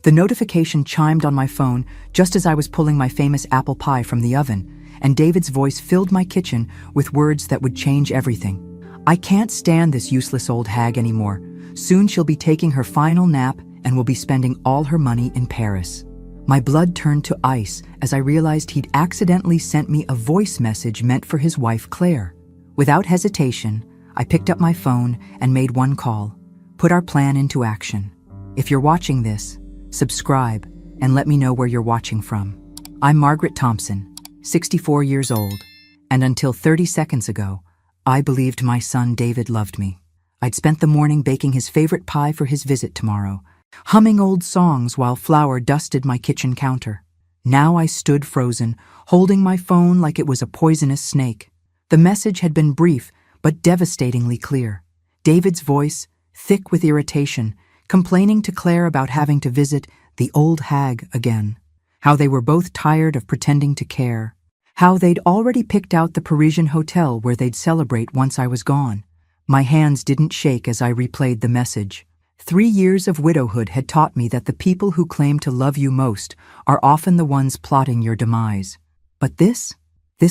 The notification chimed on my phone just as I was pulling my famous apple pie from the oven, and David's voice filled my kitchen with words that would change everything. "I can't stand this useless old hag anymore. Soon she'll be taking her final nap and will be spending all her money in Paris." My blood turned to ice as I realized he'd accidentally sent me a voice message meant for his wife, Claire. Without hesitation, I picked up my phone and made one call. Put our plan into action. If you're watching this, subscribe and let me know where you're watching from. I'm Margaret Thompson, 64 years old, and until 30 seconds ago, I believed my son David loved me. I'd spent the morning baking his favorite pie for his visit tomorrow, humming old songs while flour dusted my kitchen counter. Now I stood frozen, holding my phone like it was a poisonous snake. The message had been brief, but devastatingly clear. David's voice, thick with irritation, complaining to Claire about having to visit the old hag again. How they were both tired of pretending to care. How they'd already picked out the Parisian hotel where they'd celebrate once I was gone. My hands didn't shake as I replayed the message. 3 years of widowhood had taught me that the people who claim to love you most are often the ones plotting your demise. But this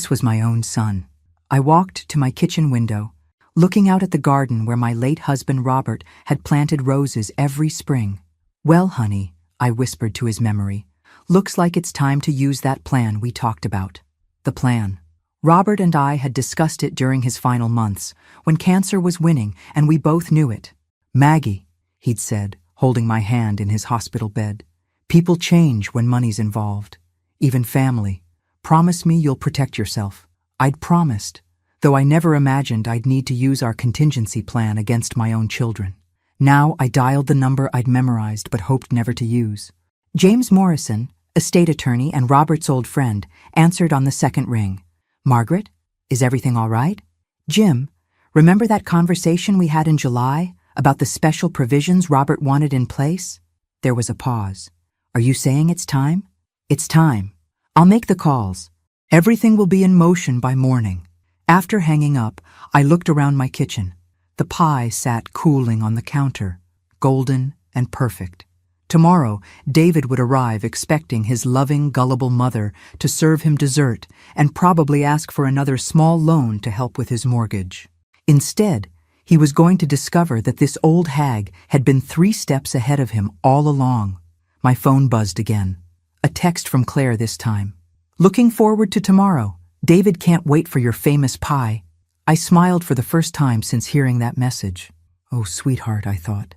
was my own son. I walked to my kitchen window, looking out at the garden where my late husband Robert had planted roses every spring. "Well, honey," I whispered to his memory, "looks like it's time to use that plan we talked about." The plan. Robert and I had discussed it during his final months, when cancer was winning and we both knew it. "Maggie," he'd said, holding my hand in his hospital bed, "people change when money's involved. Even family. Promise me you'll protect yourself." I'd promised, though I never imagined I'd need to use our contingency plan against my own children. Now I dialed the number I'd memorized but hoped never to use. James Morrison, estate attorney and Robert's old friend, answered on the second ring. "Margaret, is everything all right?" "Jim, remember that conversation we had in July about the special provisions Robert wanted in place?" There was a pause. "Are you saying it's time?" "It's time. I'll make the calls. Everything will be in motion by morning." After hanging up, I looked around my kitchen. The pie sat cooling on the counter, golden and perfect. Tomorrow, David would arrive expecting his loving, gullible mother to serve him dessert and probably ask for another small loan to help with his mortgage. Instead, he was going to discover that this old hag had been 3 steps ahead of him all along. My phone buzzed again. A text from Claire this time. "Looking forward to tomorrow. David can't wait for your famous pie." I smiled for the first time since hearing that message. "Oh, sweetheart," I thought.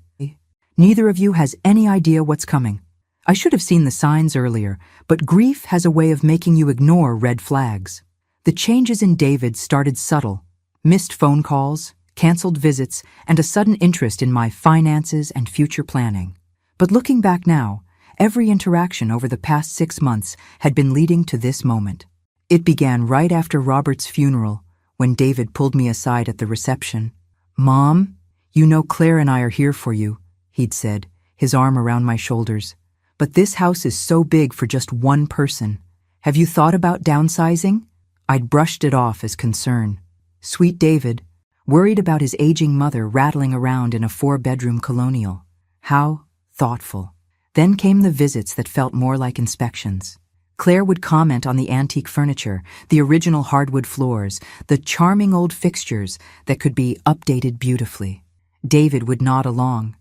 "Neither of you has any idea what's coming. I should have seen the signs earlier, but grief has a way of making you ignore red flags." The changes in David started subtle. Missed phone calls, canceled visits, and a sudden interest in my finances and future planning. But looking back now, every interaction over the past 6 months had been leading to this moment. It began right after Robert's funeral, when David pulled me aside at the reception. "Mom, you know Claire and I are here for you," he'd said, his arm around my shoulders. "But this house is so big for just one person. Have you thought about downsizing?" I'd brushed it off as concern. Sweet David, worried about his aging mother rattling around in a 4-bedroom colonial. How thoughtful. Then came the visits that felt more like inspections. Claire would comment on the antique furniture, the original hardwood floors, the charming old fixtures that could be updated beautifully. David would nod along,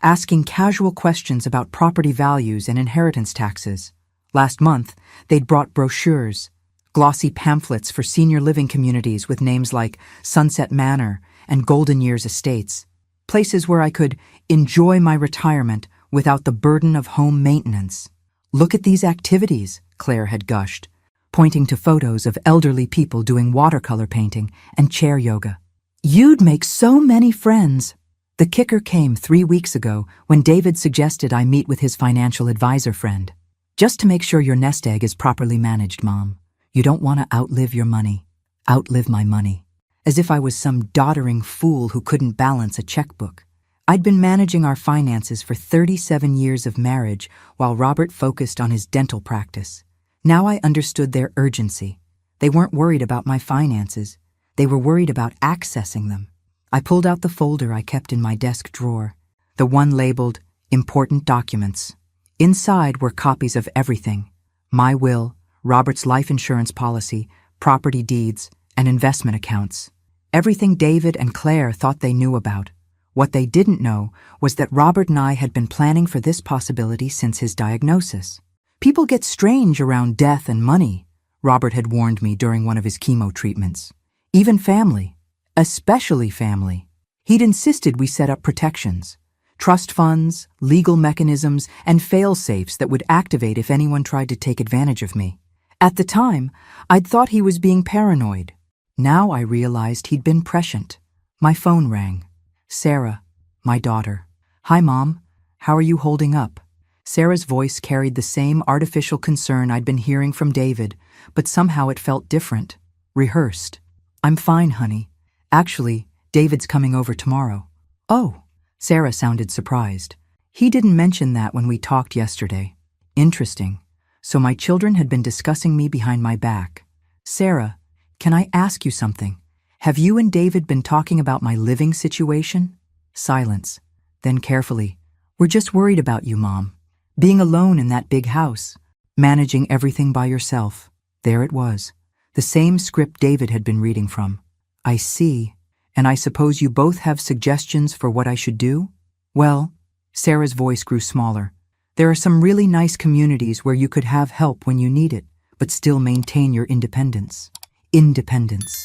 asking casual questions about property values and inheritance taxes. Last month, they'd brought brochures, glossy pamphlets for senior living communities with names like Sunset Manor and Golden Years Estates, places where I could enjoy my retirement without the burden of home maintenance. "Look at these activities," Claire had gushed, pointing to photos of elderly people doing watercolor painting and chair yoga. "You'd make so many friends." The kicker came 3 weeks ago when David suggested I meet with his financial advisor friend. "Just to make sure your nest egg is properly managed, Mom. You don't want to outlive your money." Outlive my money. As if I was some doddering fool who couldn't balance a checkbook. I'd been managing our finances for 37 years of marriage while Robert focused on his dental practice. Now I understood their urgency. They weren't worried about my finances. They were worried about accessing them. I pulled out the folder I kept in my desk drawer, the one labeled Important Documents. Inside were copies of everything: my will, Robert's life insurance policy, property deeds, and investment accounts. Everything David and Claire thought they knew about. What they didn't know was that Robert and I had been planning for this possibility since his diagnosis. People get strange around death and money, Robert had warned me during one of his chemo treatments. Even family, especially family. He'd insisted we set up protections, trust funds, legal mechanisms, and fail-safes that would activate if anyone tried to take advantage of me. At the time, I'd thought he was being paranoid. Now I realized he'd been prescient. My phone rang. Sarah, my daughter. "Hi, Mom. How are you holding up?" Sarah's voice carried the same artificial concern I'd been hearing from David, but somehow it felt different, rehearsed. "I'm fine, honey. Actually, David's coming over tomorrow." "Oh." Sarah sounded surprised. "He didn't mention that when we talked yesterday." Interesting. So my children had been discussing me behind my back. "Sarah, can I ask you something? Have you and David been talking about my living situation?" Silence. Then carefully, "We're just worried about you, Mom. Being alone in that big house, managing everything by yourself." There it was, the same script David had been reading from. "I see. And I suppose you both have suggestions for what I should do?" "Well," Sarah's voice grew smaller, "there are some really nice communities where you could have help when you need it, but still maintain your independence." Independence.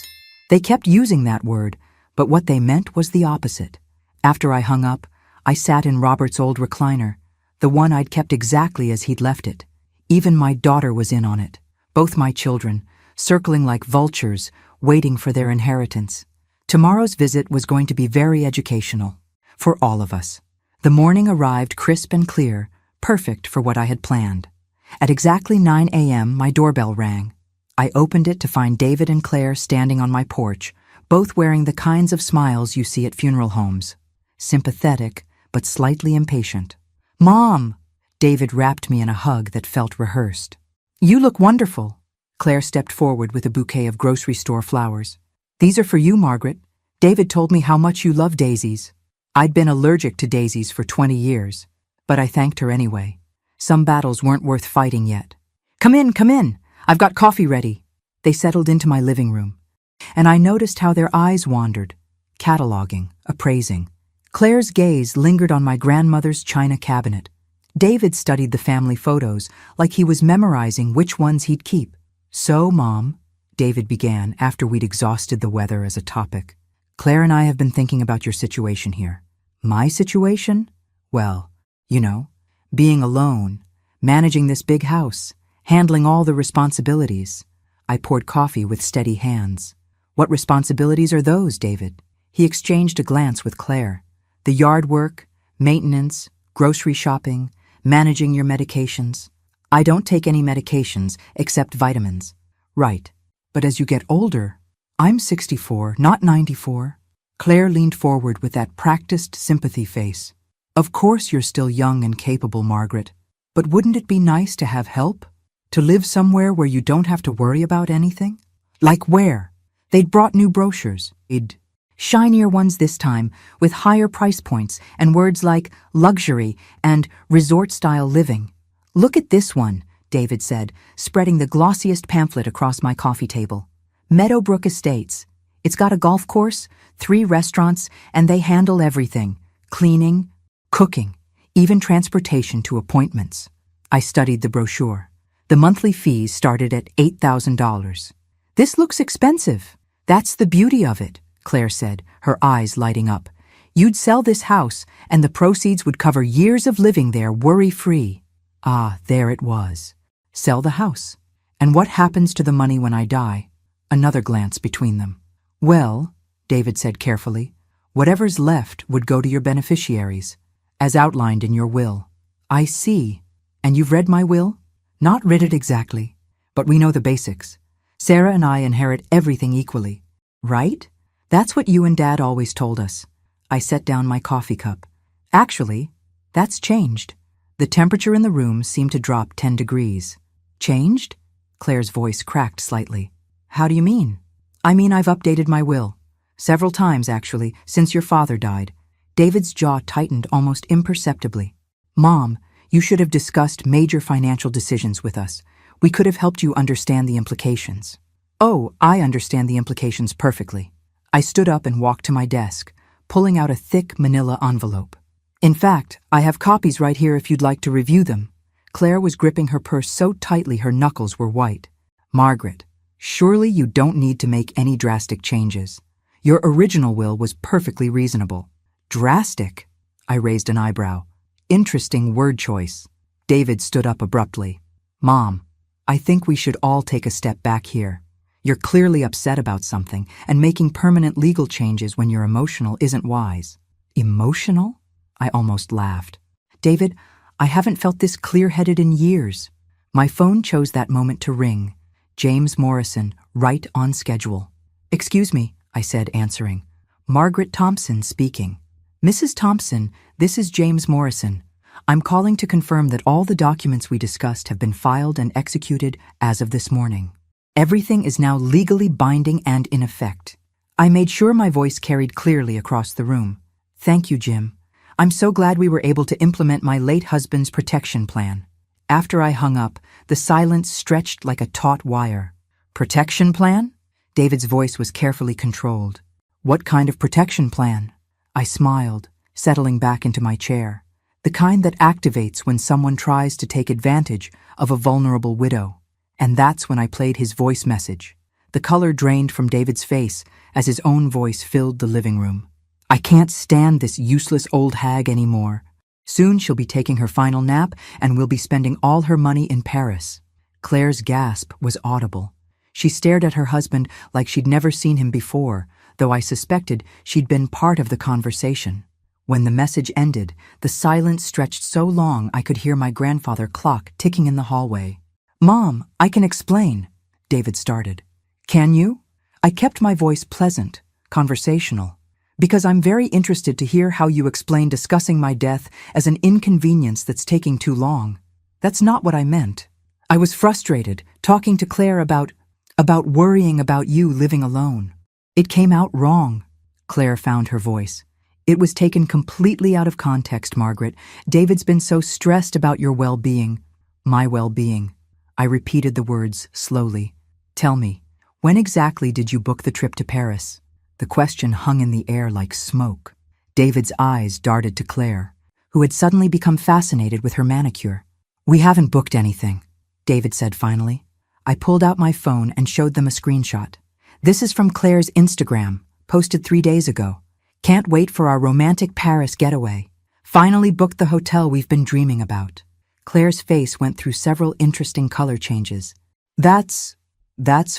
They kept using that word, but what they meant was the opposite. After I hung up, I sat in Robert's old recliner, the one I'd kept exactly as he'd left it. Even my daughter was in on it, both my children, circling like vultures, waiting for their inheritance. Tomorrow's visit was going to be very educational, for all of us. The morning arrived crisp and clear, perfect for what I had planned. At exactly 9 a.m., my doorbell rang. I opened it to find David and Claire standing on my porch, both wearing the kinds of smiles you see at funeral homes. Sympathetic, but slightly impatient. "Mom!" David wrapped me in a hug that felt rehearsed. "You look wonderful." Claire stepped forward with a bouquet of grocery store flowers. "These are for you, Margaret. David told me how much you love daisies." I'd been allergic to daisies for 20 years, but I thanked her anyway. Some battles weren't worth fighting yet. Come in. I've got coffee ready." They settled into my living room, and I noticed how their eyes wandered, cataloging, appraising. Claire's gaze lingered on my grandmother's china cabinet. David studied the family photos like he was memorizing which ones he'd keep. "So, Mom," David began after we'd exhausted the weather as a topic, "Claire and I have been thinking about your situation here." "My situation?" "Well, being alone, managing this big house, handling all the responsibilities." I poured coffee with steady hands. "What responsibilities are those, David?" He exchanged a glance with Claire. "The yard work, maintenance, grocery shopping, managing your medications." "I don't take any medications except vitamins." "Right. But as you get older..." "I'm 64, not 94. Claire leaned forward with that practiced sympathy face. "Of course you're still young and capable, Margaret. But wouldn't it be nice to have help? To live somewhere where you don't have to worry about anything?" "Like where?" They'd brought new brochures. Shinier ones this time, with higher price points and words like luxury and resort-style living. "Look at this one," David said, spreading the glossiest pamphlet across my coffee table. "Meadowbrook Estates. It's got a golf course, 3 restaurants, and they handle everything. Cleaning, cooking, even transportation to appointments." I studied the brochure. The monthly fees started at $8,000. "This looks expensive." "That's the beauty of it," Claire said, her eyes lighting up. "You'd sell this house, and the proceeds would cover years of living there worry-free." Ah, there it was. Sell the house. And what happens to the money when I die? Another glance between them. "Well," David said carefully, "whatever's left would go to your beneficiaries, as outlined in your will." "I see. And you've read my will?" "Not read it exactly, but we know the basics. Sarah and I inherit everything equally." "Right? That's what you and Dad always told us." I set down my coffee cup. "Actually, that's changed." The temperature in the room seemed to drop 10 degrees. "Changed?" Claire's voice cracked slightly. "How do you mean?" "I mean I've updated my will. Several times, actually, since your father died." David's jaw tightened almost imperceptibly. "Mom, You should have discussed major financial decisions with us. We could have helped you understand the implications. Oh, I understand the implications perfectly. I stood up and walked to my desk, pulling out a thick manila envelope. In fact, I have copies right here if you'd like to review them. Claire was gripping her purse so tightly her knuckles were white. Margaret, surely you don't need to make any drastic changes. Your original will was perfectly reasonable. Drastic? I raised an eyebrow. Interesting word choice. David stood up abruptly. Mom, I think we should all take a step back here. You're clearly upset about something, and making permanent legal changes when you're emotional isn't wise. Emotional? I almost laughed. David, I haven't felt this clear-headed in years. My phone chose that moment to ring. James Morrison, right on schedule. Excuse me, I said, answering. Margaret Thompson speaking. Mrs. Thompson, this is James Morrison. I'm calling to confirm that all the documents we discussed have been filed and executed as of this morning. Everything is now legally binding and in effect. I made sure my voice carried clearly across the room. Thank you, Jim. I'm so glad we were able to implement my late husband's protection plan. After I hung up, the silence stretched like a taut wire. Protection plan? David's voice was carefully controlled. What kind of protection plan? I smiled, settling back into my chair. The kind that activates when someone tries to take advantage of a vulnerable widow. And that's when I played his voice message. The color drained from David's face as his own voice filled the living room. I can't stand this useless old hag anymore. Soon she'll be taking her final nap and we'll be spending all her money in Paris. Claire's gasp was audible. She stared at her husband like she'd never seen him before, though I suspected she'd been part of the conversation. When the message ended, the silence stretched so long I could hear my grandfather clock ticking in the hallway. Mom, I can explain, David started. Can you? I kept my voice pleasant, conversational, because I'm very interested to hear how you explain discussing my death as an inconvenience that's taking too long. That's not what I meant. I was frustrated, talking to Claire about worrying about you living alone. It came out wrong. Claire found her voice. It was taken completely out of context, Margaret. David's been so stressed about your well-being. My well-being. I repeated the words slowly. Tell me, when exactly did you book the trip to Paris? The question hung in the air like smoke. David's eyes darted to Claire, who had suddenly become fascinated with her manicure. We haven't booked anything, David said finally. I pulled out my phone and showed them a screenshot. This is from Claire's Instagram, posted 3 days ago. Can't wait for our romantic Paris getaway. Finally booked the hotel we've been dreaming about. Claire's face went through several interesting color changes. That's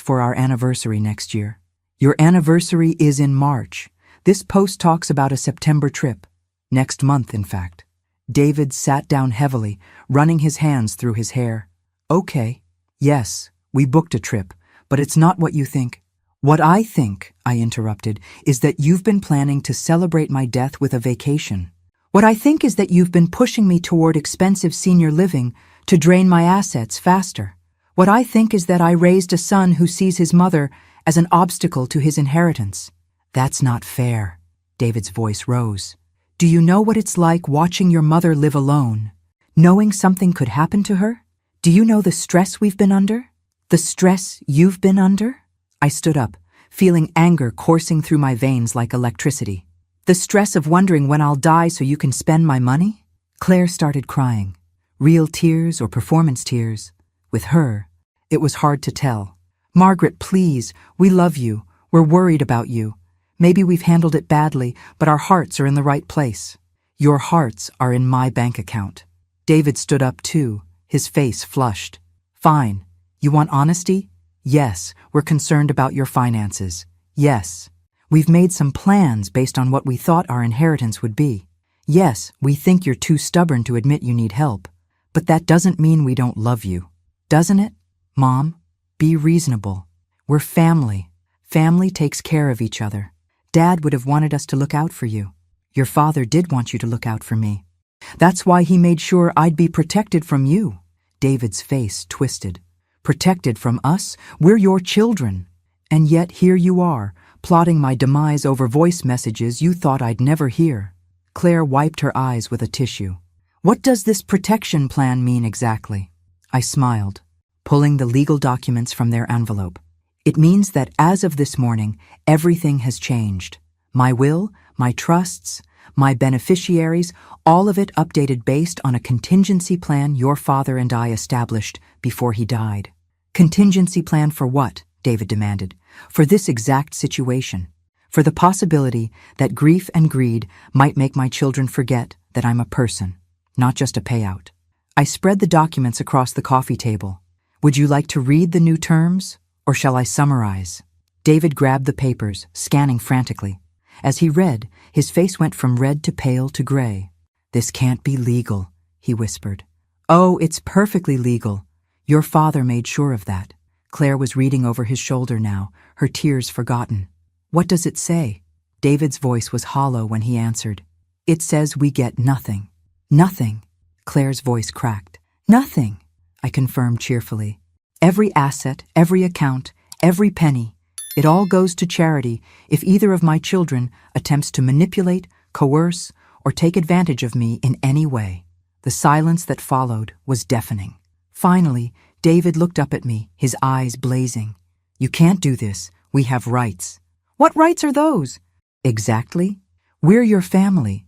for our anniversary next year. Your anniversary is in March. This post talks about a September trip. Next month, in fact. David sat down heavily, running his hands through his hair. Okay. Yes, we booked a trip, but it's not what you think. What I think, I interrupted, is that you've been planning to celebrate my death with a vacation. What I think is that you've been pushing me toward expensive senior living to drain my assets faster. What I think is that I raised a son who sees his mother as an obstacle to his inheritance. That's not fair. David's voice rose. Do you know what it's like watching your mother live alone? Knowing something could happen to her? Do you know the stress we've been under? The stress you've been under? I stood up, feeling anger coursing through my veins like electricity. The stress of wondering when I'll die so you can spend my money? Claire started crying. Real tears or performance tears. With her, it was hard to tell. Margaret, please, we love you. We're worried about you. Maybe we've handled it badly, but our hearts are in the right place. Your hearts are in my bank account. David stood up too, his face flushed. Fine. You want honesty? Yes, we're concerned about your finances. Yes. We've made some plans based on what we thought our inheritance would be. Yes, we think you're too stubborn to admit you need help. But that doesn't mean we don't love you. Doesn't it? Mom, be reasonable. We're family. Family takes care of each other. Dad would have wanted us to look out for you. Your father did want you to look out for me. That's why he made sure I'd be protected from you. David's face twisted. Protected from us? We're your children. And yet here you are, plotting my demise over voice messages you thought I'd never hear. Claire wiped her eyes with a tissue. What does this protection plan mean exactly? I smiled, pulling the legal documents from their envelope. It means that as of this morning, everything has changed. My will, my trusts, my beneficiaries, all of it updated based on a contingency plan your father and I established before he died. Contingency plan for what? David demanded. For this exact situation. For the possibility that grief and greed might make my children forget that I'm a person, not just a payout. I spread the documents across the coffee table. Would you like to read the new terms, or shall I summarize? David grabbed the papers, scanning frantically. As he read, his face went from red to pale to gray. This can't be legal, he whispered. Oh, it's perfectly legal. Your father made sure of that. Claire was reading over his shoulder now, her tears forgotten. What does it say? David's voice was hollow when he answered. It says we get nothing. Nothing. Claire's voice cracked. Nothing, I confirmed cheerfully. Every asset, every account, every penny, it all goes to charity if either of my children attempts to manipulate, coerce, or take advantage of me in any way. The silence that followed was deafening. Finally, David looked up at me, his eyes blazing. You can't do this. We have rights. What rights are those? Exactly. We're your family.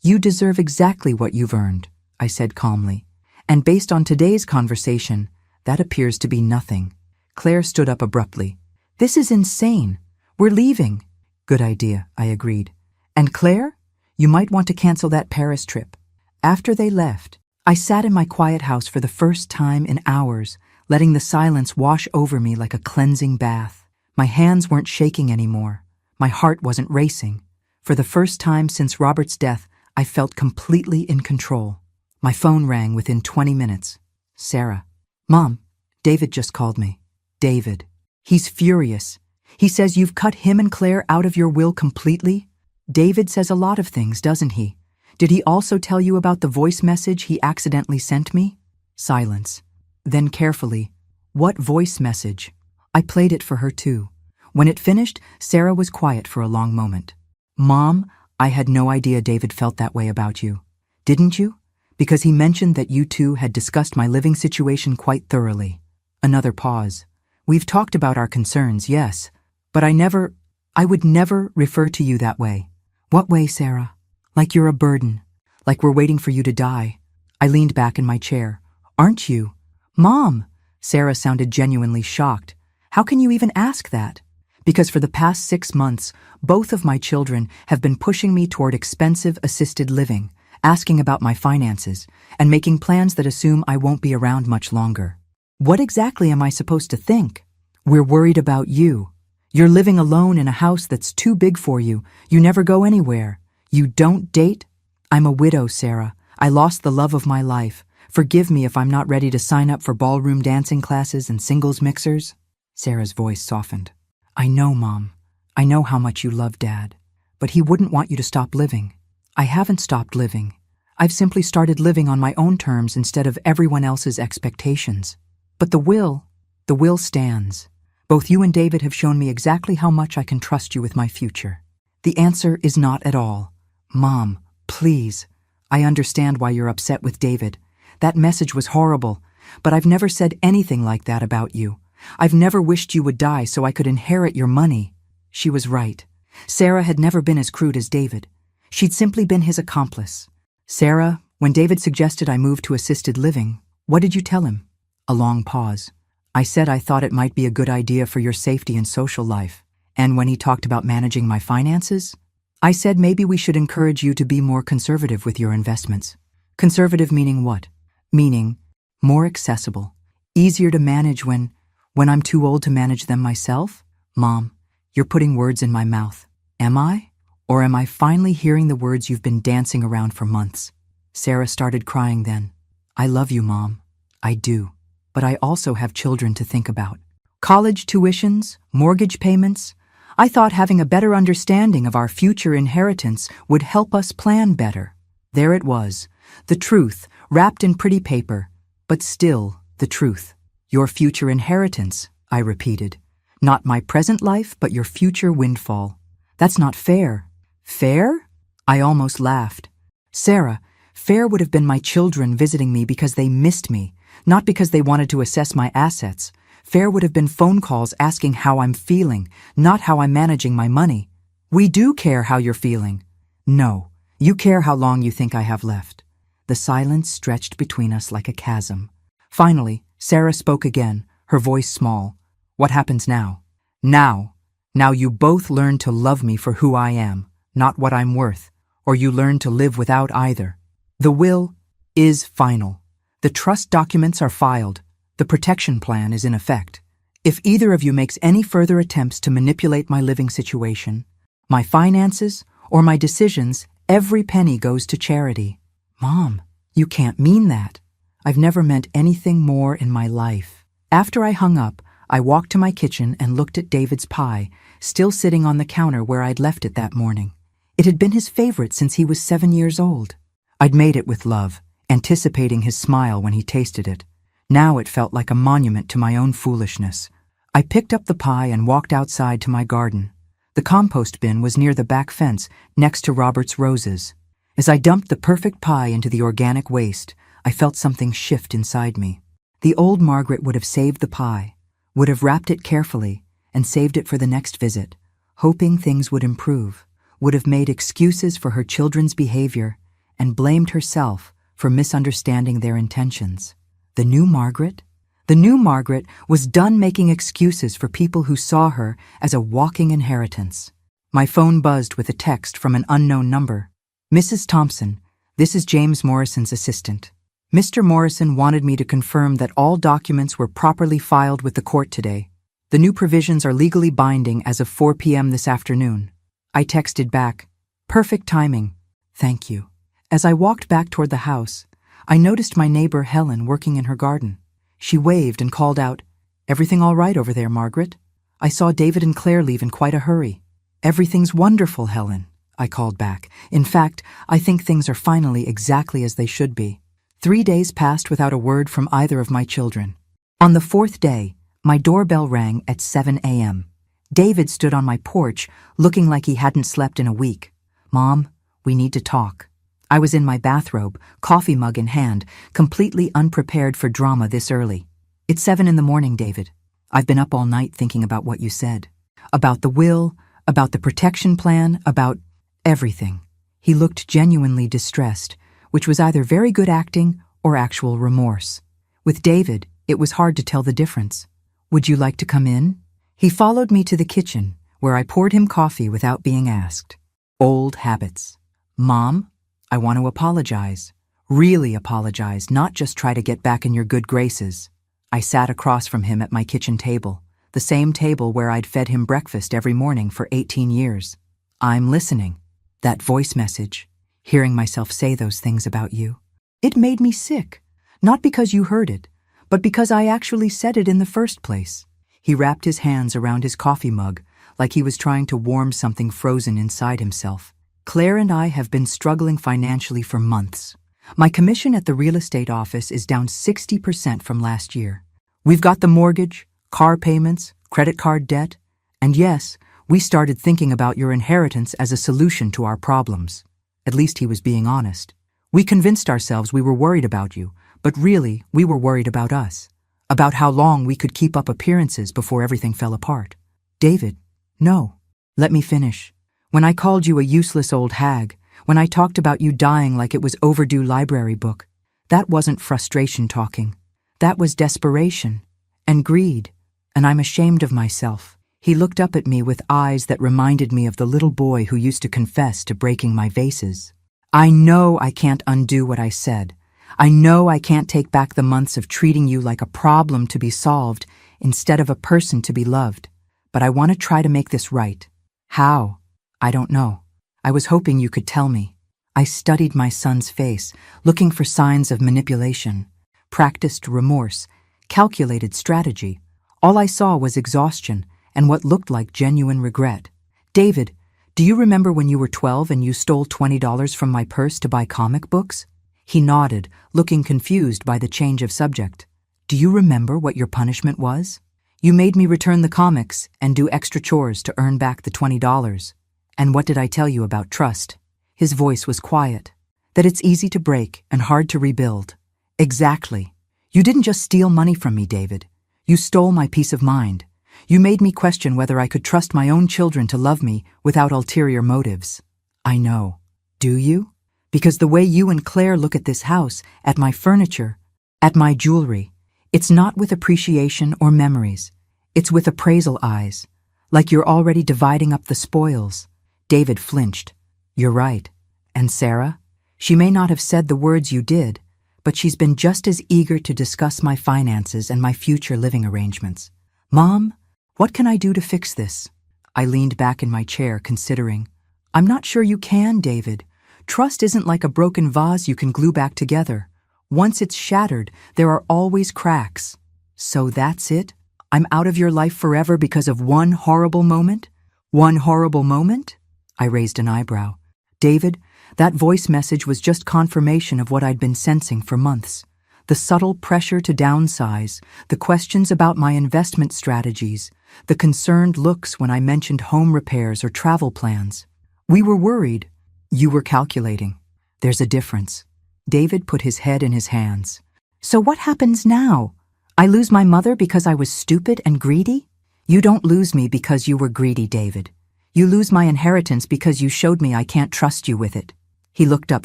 You deserve exactly what you've earned, I said calmly. And based on today's conversation, that appears to be nothing. Claire stood up abruptly. This is insane. We're leaving. Good idea, I agreed. And Claire, you might want to cancel that Paris trip. After they left, I sat in my quiet house for the first time in hours, letting the silence wash over me like a cleansing bath. My hands weren't shaking anymore. My heart wasn't racing. For the first time since Robert's death, I felt completely in control. My phone rang within 20 minutes. Sarah. Mom, David just called me. David. He's furious. He says you've cut him and Claire out of your will completely. David says a lot of things, doesn't he? Did he also tell you about the voice message he accidentally sent me? Silence. Then carefully, what voice message? I played it for her too. When it finished, Sarah was quiet for a long moment. Mom, I had no idea David felt that way about you. Didn't you? Because he mentioned that you two had discussed my living situation quite thoroughly. Another pause. We've talked about our concerns, yes, but I would never refer to you that way. What way, Sarah? Like you're a burden. Like we're waiting for you to die. I leaned back in my chair. Aren't you? Mom! Sarah sounded genuinely shocked. How can you even ask that? Because for the past 6 months, both of my children have been pushing me toward expensive assisted living, asking about my finances, and making plans that assume I won't be around much longer. What exactly am I supposed to think? We're worried about you. You're living alone in a house that's too big for you. You never go anywhere. You don't date? I'm a widow, Sarah. I lost the love of my life. Forgive me if I'm not ready to sign up for ballroom dancing classes and singles mixers. Sarah's voice softened. I know, Mom. I know how much you love Dad. But he wouldn't want you to stop living. I haven't stopped living. I've simply started living on my own terms instead of everyone else's expectations. But the will stands. Both you and David have shown me exactly how much I can trust you with my future. The answer is not at all. Mom, please. I understand why you're upset with David. That message was horrible, but I've never said anything like that about you. I've never wished you would die so I could inherit your money. She was right. Sarah had never been as crude as David. She'd simply been his accomplice. Sarah, when David suggested I move to assisted living, what did you tell him? A long pause. I said I thought it might be a good idea for your safety and social life. And when he talked about managing my finances, I said maybe we should encourage you to be more conservative with your investments. Conservative meaning what? Meaning more accessible, easier to manage when I'm too old to manage them myself? Mom, you're putting words in my mouth. Am I? Or am I finally hearing the words you've been dancing around for months? Sarah started crying then. I love you, Mom. I do. But I also have children to think about. College tuitions, mortgage payments. I thought having a better understanding of our future inheritance would help us plan better. There it was, the truth, wrapped in pretty paper, but still the truth. Your future inheritance, I repeated. Not my present life, but your future windfall. That's not fair. Fair? I almost laughed. Sarah, Fair would have been my children visiting me because they missed me, not because they wanted to assess my assets. Fair would have been phone calls asking how I'm feeling, not how I'm managing my money. We do care how you're feeling. No, you care how long you think I have left. The silence stretched between us like a chasm. Finally, Sarah spoke again, her voice small. What happens now? Now you both learn to love me for who I am, not what I'm worth, or you learn to live without either. The will is final. The trust documents are filed. The protection plan is in effect. If either of you makes any further attempts to manipulate my living situation, my finances, or my decisions, every penny goes to charity. Mom, you can't mean that. I've never meant anything more in my life. After I hung up, I walked to my kitchen and looked at David's pie, still sitting on the counter where I'd left it that morning. It had been his favorite since he was 7 years old. I'd made it with love, anticipating his smile when he tasted it. Now it felt like a monument to my own foolishness. I picked up the pie and walked outside to my garden. The compost bin was near the back fence, next to Robert's roses. As I dumped the perfect pie into the organic waste, I felt something shift inside me. The old Margaret would have saved the pie, would have wrapped it carefully, and saved it for the next visit, hoping things would improve, would have made excuses for her children's behavior, and blamed herself for misunderstanding their intentions. The new Margaret? The new Margaret was done making excuses for people who saw her as a walking inheritance. My phone buzzed with a text from an unknown number. Mrs. Thompson, this is James Morrison's assistant. Mr. Morrison wanted me to confirm that all documents were properly filed with the court today. The new provisions are legally binding as of 4 p.m. this afternoon. I texted back, perfect timing. Thank you. As I walked back toward the house, I noticed my neighbor Helen working in her garden. She waved and called out, "Everything all right over there, Margaret?" I saw David and Claire leave in quite a hurry. "Everything's wonderful, Helen," I called back. "In fact, I think things are finally exactly as they should be." 3 days passed without a word from either of my children. On the 4th day, my doorbell rang at 7 a.m. David stood on my porch, looking like he hadn't slept in a week. "Mom, we need to talk." I was in my bathrobe, coffee mug in hand, completely unprepared for drama this early. "It's 7 in the morning, David. I've been up all night thinking about what you said. About the will, about the protection plan, about everything." He looked genuinely distressed, which was either very good acting or actual remorse. With David, it was hard to tell the difference. "Would you like to come in?" He followed me to the kitchen, where I poured him coffee without being asked. Old habits. "Mom, I want to apologize. Really apologize, not just try to get back in your good graces." I sat across from him at my kitchen table, the same table where I'd fed him breakfast every morning for 18 years. "I'm listening." That voice message, hearing myself say those things about you, it made me sick. Not because you heard it, but because I actually said it in the first place. He wrapped his hands around his coffee mug, like he was trying to warm something frozen inside himself. "Claire and I have been struggling financially for months. My commission at the real estate office is down 60% from last year. We've got the mortgage, car payments, credit card debt, and yes, we started thinking about your inheritance as a solution to our problems." At least he was being honest. "We convinced ourselves we were worried about you, but really, we were worried about us. About how long we could keep up appearances before everything fell apart." "David, no. Let me finish. When I called you a useless old hag, when I talked about you dying like it was overdue library book, that wasn't frustration talking. That was desperation and greed, and I'm ashamed of myself." He looked up at me with eyes that reminded me of the little boy who used to confess to breaking my vases. "I know I can't undo what I said. I know I can't take back the months of treating you like a problem to be solved instead of a person to be loved. But I want to try to make this right. How? I don't know. I was hoping you could tell me." I studied my son's face, looking for signs of manipulation, practiced remorse, calculated strategy. All I saw was exhaustion and what looked like genuine regret. "David, do you remember when you were 12 and you stole $20 from my purse to buy comic books?" He nodded, looking confused by the change of subject. "Do you remember what your punishment was? You made me return the comics and do extra chores to earn back the $20. And what did I tell you about trust?" His voice was quiet. That it's easy to break and hard to rebuild. Exactly. You didn't just steal money from me, David. You stole my peace of mind. You made me question whether I could trust my own children to love me without ulterior motives. I know. Do you? Because the way you and Claire look at this house, at my furniture, at my jewelry, it's not with appreciation or memories. It's with appraisal eyes, like you're already dividing up the spoils. David flinched. You're right. And Sarah? She may not have said the words you did, but she's been just as eager to discuss my finances and my future living arrangements. Mom, what can I do to fix this? I leaned back in my chair, considering. I'm not sure you can, David. Trust isn't like a broken vase you can glue back together. Once it's shattered, there are always cracks. So that's it? I'm out of your life forever because of one horrible moment? One horrible moment? I raised an eyebrow. David, that voice message was just confirmation of what I'd been sensing for months. The subtle pressure to downsize, the questions about my investment strategies, the concerned looks when I mentioned home repairs or travel plans. We were worried. You were calculating. There's a difference. David put his head in his hands. So what happens now? I lose my mother because I was stupid and greedy? You don't lose me because you were greedy, David. You lose my inheritance because you showed me I can't trust you with it. He looked up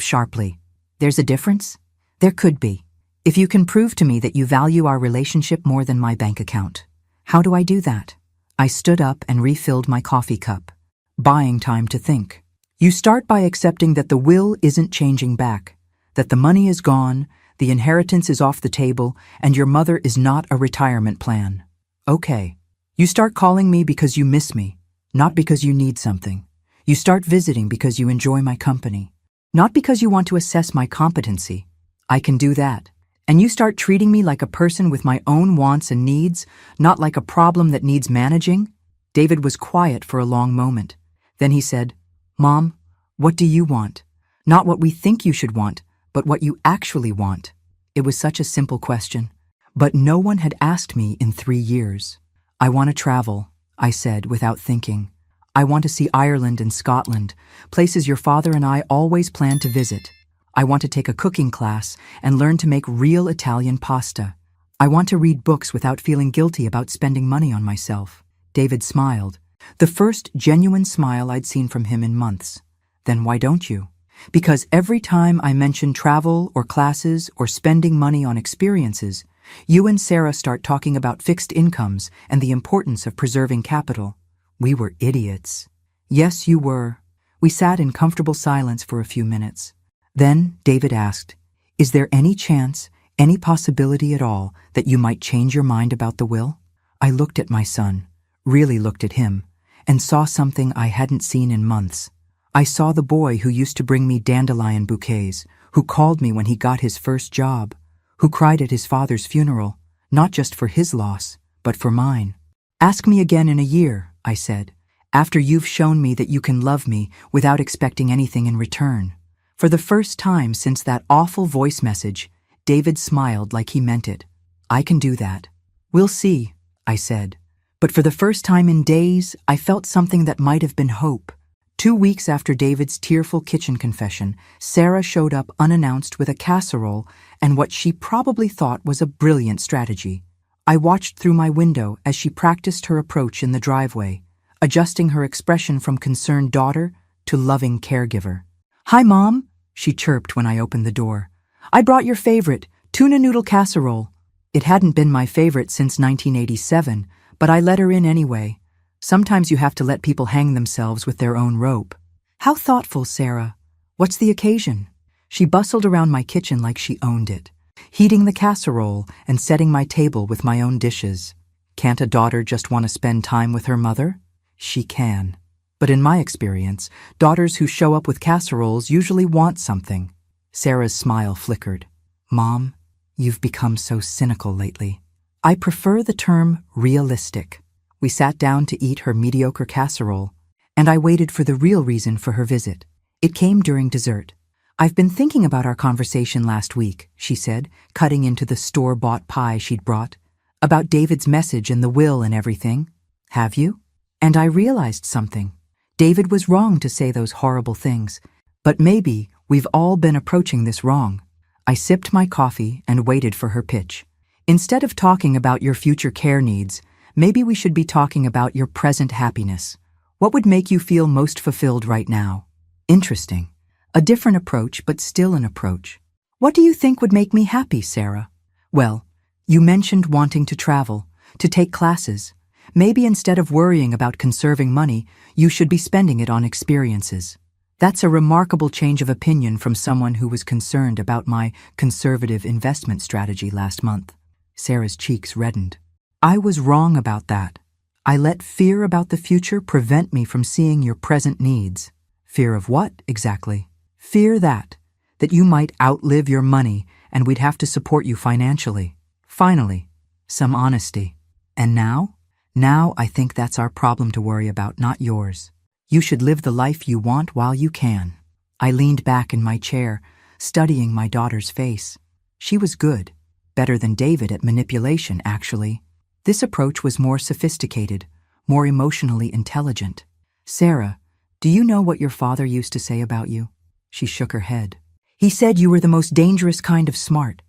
sharply. There's a difference? There could be. If you can prove to me that you value our relationship more than my bank account. How do I do that? I stood up and refilled my coffee cup. Buying time to think. You start by accepting that the will isn't changing back, that the money is gone, the inheritance is off the table, and your mother is not a retirement plan. Okay. You start calling me because you miss me, not because you need something. You start visiting because you enjoy my company, not because you want to assess my competency. I can do that. And you start treating me like a person with my own wants and needs, not like a problem that needs managing. David was quiet for a long moment. Then he said, Mom, what do you want? Not what we think you should want, but what you actually want. It was such a simple question. But no one had asked me in 3 years. I want to travel, I said without thinking. I want to see Ireland and Scotland, places your father and I always planned to visit. I want to take a cooking class and learn to make real Italian pasta. I want to read books without feeling guilty about spending money on myself. David smiled. The first genuine smile I'd seen from him in months. Then why don't you? Because every time I mention travel or classes or spending money on experiences, you and Sarah start talking about fixed incomes and the importance of preserving capital. We were idiots. Yes, you were. We sat in comfortable silence for a few minutes. Then David asked, Is there any chance, any possibility at all, that you might change your mind about the will? I looked at my son, really looked at him, and saw something I hadn't seen in months. I saw the boy who used to bring me dandelion bouquets, who called me when he got his first job, who cried at his father's funeral, not just for his loss, but for mine. Ask me again in a year, I said, after you've shown me that you can love me without expecting anything in return. For the first time since that awful voice message, David smiled like he meant it. I can do that. We'll see, I said. But for the first time in days, I felt something that might have been hope. 2 weeks after David's tearful kitchen confession, Sarah showed up unannounced with a casserole and what she probably thought was a brilliant strategy. I watched through my window as she practiced her approach in the driveway, adjusting her expression from concerned daughter to loving caregiver. Hi, Mom, she chirped when I opened the door. I brought your favorite, tuna noodle casserole. It hadn't been my favorite since 1987, but I let her in anyway. Sometimes you have to let people hang themselves with their own rope. How thoughtful, Sarah. What's the occasion? She bustled around my kitchen like she owned it, heating the casserole and setting my table with my own dishes. Can't a daughter just want to spend time with her mother? She can. But in my experience, daughters who show up with casseroles usually want something. Sarah's smile flickered. Mom, you've become so cynical lately. I prefer the term realistic. We sat down to eat her mediocre casserole, and I waited for the real reason for her visit. It came during dessert. I've been thinking about our conversation last week, she said, cutting into the store-bought pie she'd brought. About David's message and the will and everything. Have you? And I realized something. David was wrong to say those horrible things, but maybe We've all been approaching this wrong. I sipped my coffee and waited for her pitch. Instead of talking about your future care needs, maybe we should be talking about your present happiness. What would make you feel most fulfilled right now? Interesting. A different approach, but still an approach. What do you think would make me happy, Sarah? Well, you mentioned wanting to travel, to take classes. Maybe instead of worrying about conserving money, you should be spending it on experiences. That's a remarkable change of opinion from someone who was concerned about my conservative investment strategy last month. Sarah's cheeks reddened. I was wrong about that. I let fear about the future prevent me from seeing your present needs. Fear of what, exactly? Fear that you might outlive your money and we'd have to support you financially. Finally, some honesty. And now? Now I think that's our problem to worry about, not yours. You should live the life you want while you can. I leaned back in my chair, studying my daughter's face. She was good, better than David at manipulation, actually. This approach was more sophisticated, more emotionally intelligent. Sarah, do you know what your father used to say about you? She shook her head. He said you were the most dangerous kind of smart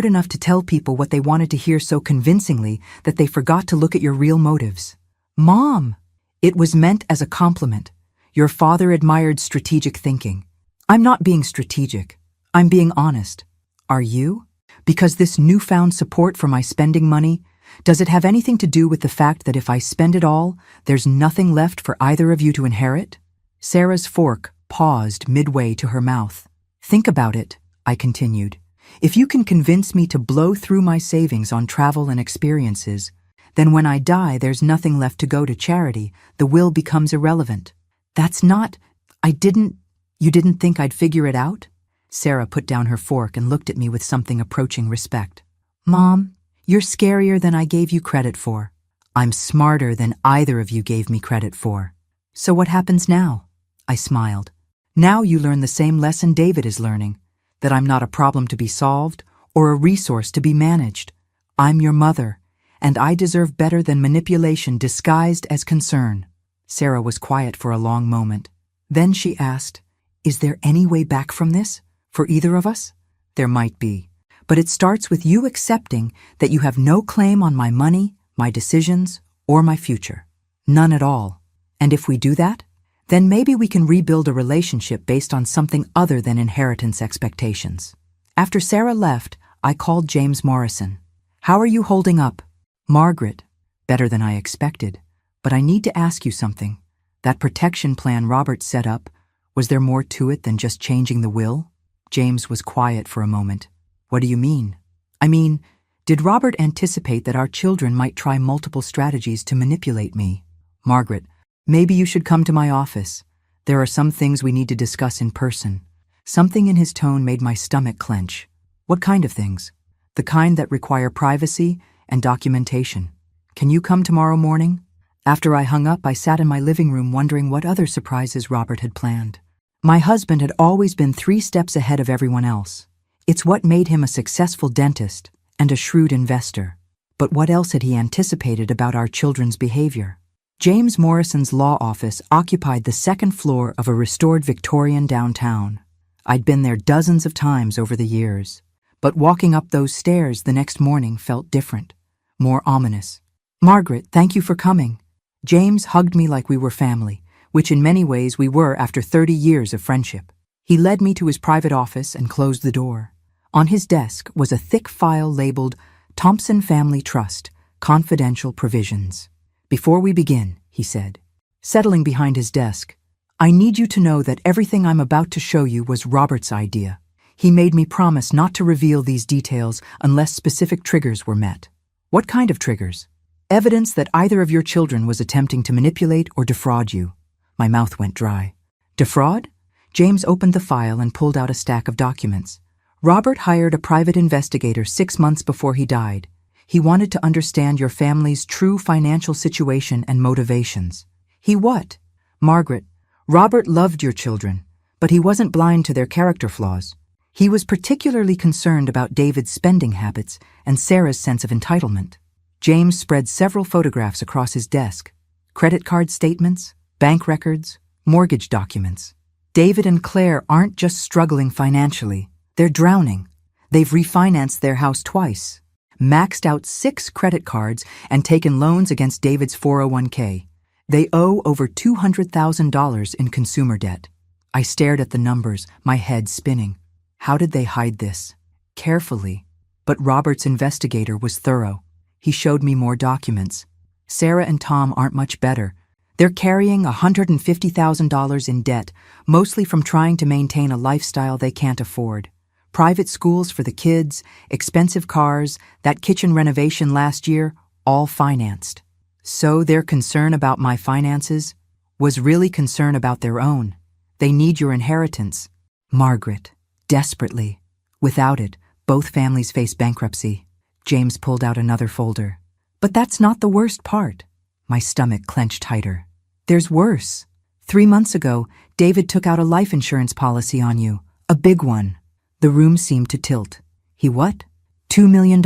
enough to tell people what they wanted to hear so convincingly that they forgot to look at your real motives. Mom! It was meant as a compliment. Your father admired strategic thinking. I'm not being strategic. I'm being honest. Are you? Because this newfound support for my spending money, does it have anything to do with the fact that if I spend it all, there's nothing left for either of you to inherit? Sarah's fork paused midway to her mouth. Think about it, I continued. If you can convince me to blow through my savings on travel and experiences, then when I die there's nothing left to go to charity, the will becomes irrelevant. That's not… You didn't think I'd figure it out? Sarah put down her fork and looked at me with something approaching respect. Mom, you're scarier than I gave you credit for. I'm smarter than either of you gave me credit for. So what happens now? I smiled. Now you learn the same lesson David is learning, that I'm not a problem to be solved or a resource to be managed. I'm your mother, and I deserve better than manipulation disguised as concern. Sarah was quiet for a long moment. Then she asked, Is there any way back from this, for either of us? There might be, but it starts with you accepting that you have no claim on my money, my decisions, or my future. None at all. And if we do that, then maybe we can rebuild a relationship based on something other than inheritance expectations. After Sarah left, I called James Morrison. How are you holding up? Margaret, better than I expected. But I need to ask you something. That protection plan Robert set up, was there more to it than just changing the will? James was quiet for a moment. What do you mean? I mean, did Robert anticipate that our children might try multiple strategies to manipulate me? Margaret, maybe you should come to my office. There are some things we need to discuss in person. Something in his tone made my stomach clench. What kind of things? The kind that require privacy and documentation. Can you come tomorrow morning? After I hung up, I sat in my living room wondering what other surprises Robert had planned. My husband had always been 3 steps ahead of everyone else. It's what made him a successful dentist and a shrewd investor. But what else had he anticipated about our children's behavior? James Morrison's law office occupied the 2nd floor of a restored Victorian downtown. I'd been there dozens of times over the years, but walking up those stairs the next morning felt different, more ominous. Margaret, thank you for coming. James hugged me like we were family, which in many ways we were after 30 years of friendship. He led me to his private office and closed the door. On his desk was a thick file labeled Thompson Family Trust, Confidential Provisions. Before we begin, he said, settling behind his desk, I need you to know that everything I'm about to show you was Robert's idea. He made me promise not to reveal these details unless specific triggers were met. What kind of triggers? Evidence that either of your children was attempting to manipulate or defraud you. My mouth went dry. Defraud? James opened the file and pulled out a stack of documents. Robert hired a private investigator 6 months before he died. He wanted to understand your family's true financial situation and motivations. He what? Margaret, Robert loved your children, but he wasn't blind to their character flaws. He was particularly concerned about David's spending habits and Sarah's sense of entitlement. James spread several photographs across his desk. Credit card statements, bank records, mortgage documents. David and Claire aren't just struggling financially, they're drowning. They've refinanced their house twice, maxed out 6 credit cards, and taken loans against David's 401k. They owe over $200,000 in consumer debt. I stared at the numbers, my head spinning. How did they hide this? Carefully. But Robert's investigator was thorough. He showed me more documents. Sarah and Tom aren't much better. They're carrying $150,000 in debt, mostly from trying to maintain a lifestyle they can't afford. Private schools for the kids, expensive cars, that kitchen renovation last year, all financed. So their concern about my finances was really concern about their own. They need your inheritance. Margaret, desperately. Without it, both families face bankruptcy. James pulled out another folder. But that's not the worst part. My stomach clenched tighter. There's worse. 3 months ago, David took out a life insurance policy on you. A big one. The room seemed to tilt. He what? $2 million?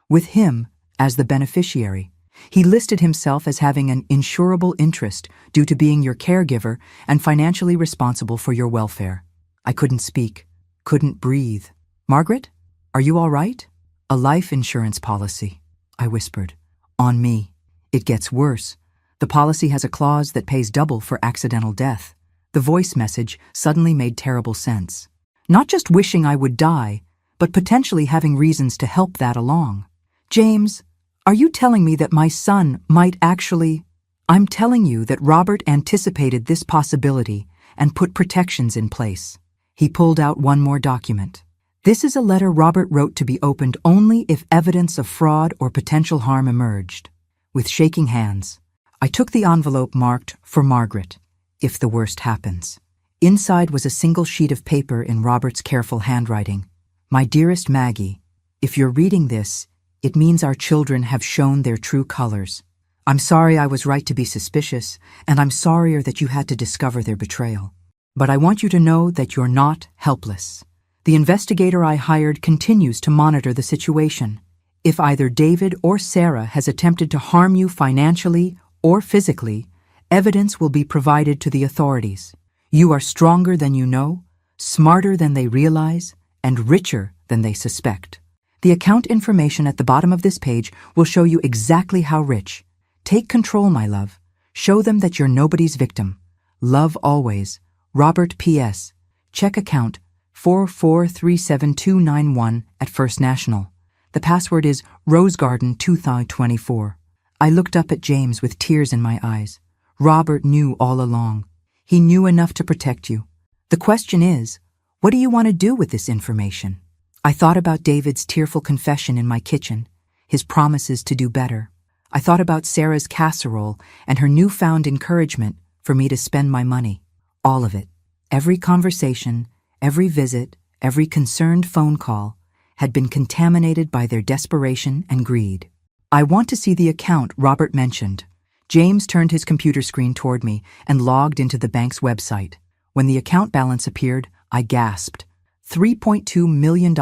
With him as the beneficiary. He listed himself as having an insurable interest due to being your caregiver and financially responsible for your welfare. I couldn't speak, couldn't breathe. Margaret, are you all right? A life insurance policy, I whispered. On me. It gets worse. The policy has a clause that pays double for accidental death. The voice message suddenly made terrible sense. Not just wishing I would die, but potentially having reasons to help that along. James, are you telling me that my son might actually... I'm telling you that Robert anticipated this possibility and put protections in place. He pulled out one more document. This is a letter Robert wrote to be opened only if evidence of fraud or potential harm emerged. With shaking hands, I took the envelope marked for Margaret, if the worst happens. Inside was a single sheet of paper in Robert's careful handwriting. My dearest Maggie, if you're reading this, it means our children have shown their true colors. I'm sorry I was right to be suspicious, and I'm sorrier that you had to discover their betrayal. But I want you to know that you're not helpless. The investigator I hired continues to monitor the situation. If either David or Sarah has attempted to harm you financially or physically, evidence will be provided to the authorities. You are stronger than you know, smarter than they realize, and richer than they suspect. The account information at the bottom of this page will show you exactly how rich. Take control, my love. Show them that you're nobody's victim. Love always. Robert P.S. Check account 4437291 at First National. The password is rosegarden2024. I looked up at James with tears in my eyes. Robert knew all along. He knew enough to protect you. The question is, what do you want to do with this information? I thought about David's tearful confession in my kitchen, his promises to do better. I thought about Sarah's casserole and her newfound encouragement for me to spend my money. All of it. Every conversation, every visit, every concerned phone call had been contaminated by their desperation and greed. I want to see the account Robert mentioned. James turned his computer screen toward me and logged into the bank's website. When the account balance appeared, I gasped. $3.2 million,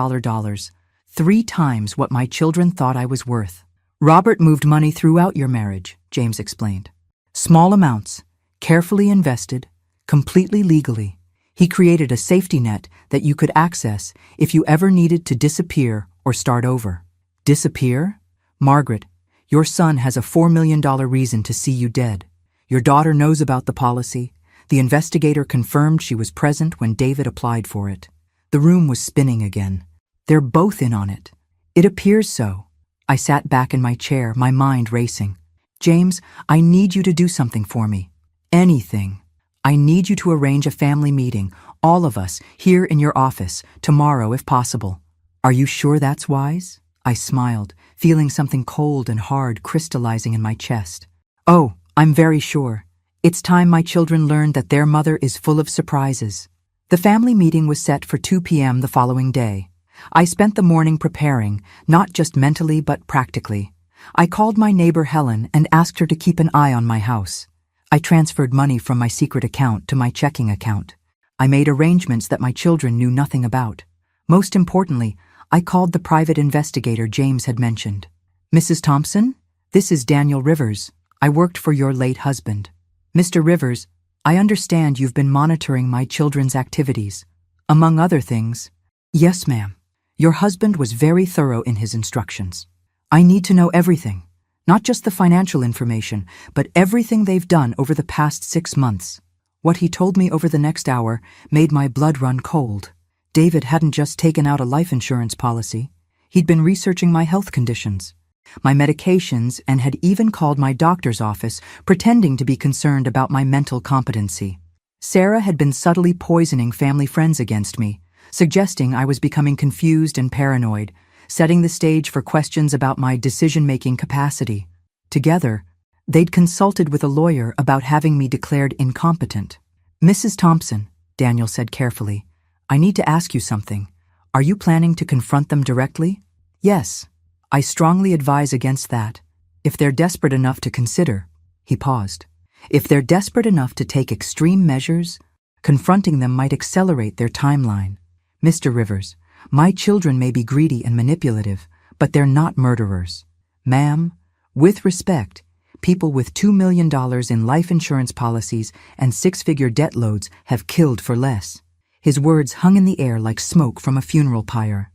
3 times what my children thought I was worth. Robert moved money throughout your marriage, James explained. Small amounts, carefully invested, completely legally. He created a safety net that you could access if you ever needed to disappear or start over. Disappear? Margaret, your son has a $4 million reason to see you dead. Your daughter knows about the policy. The investigator confirmed she was present when David applied for it. The room was spinning again. They're both in on it. It appears so. I sat back in my chair, my mind racing. James, I need you to do something for me. Anything. I need you to arrange a family meeting, all of us, here in your office, tomorrow if possible. Are you sure that's wise? I smiled, feeling something cold and hard crystallizing in my chest. Oh, I'm very sure. It's time my children learned that their mother is full of surprises. The family meeting was set for 2 p.m. the following day. I spent the morning preparing, not just mentally but practically. I called my neighbor Helen and asked her to keep an eye on my house. I transferred money from my secret account to my checking account. I made arrangements that my children knew nothing about. Most importantly, I called the private investigator James had mentioned. Mrs. Thompson, this is Daniel Rivers. I worked for your late husband. Mr. Rivers, I understand you've been monitoring my children's activities. Among other things. Yes, ma'am. Your husband was very thorough in his instructions. I need to know everything, not just the financial information, but everything they've done over the past 6 months. What he told me over the next hour made my blood run cold. David hadn't just taken out a life insurance policy. He'd been researching my health conditions, my medications, and had even called my doctor's office, pretending to be concerned about my mental competency. Sarah had been subtly poisoning family friends against me, suggesting I was becoming confused and paranoid, setting the stage for questions about my decision-making capacity. Together, they'd consulted with a lawyer about having me declared incompetent. Mrs. Thompson, Daniel said carefully, I need to ask you something. Are you planning to confront them directly? Yes. I strongly advise against that. If they're desperate enough to consider, he paused. If they're desperate enough to take extreme measures, confronting them might accelerate their timeline. Mr. Rivers, my children may be greedy and manipulative, but they're not murderers. Ma'am, with respect, people with $2 million in life insurance policies and 6-figure debt loads have killed for less. His words hung in the air like smoke from a funeral pyre.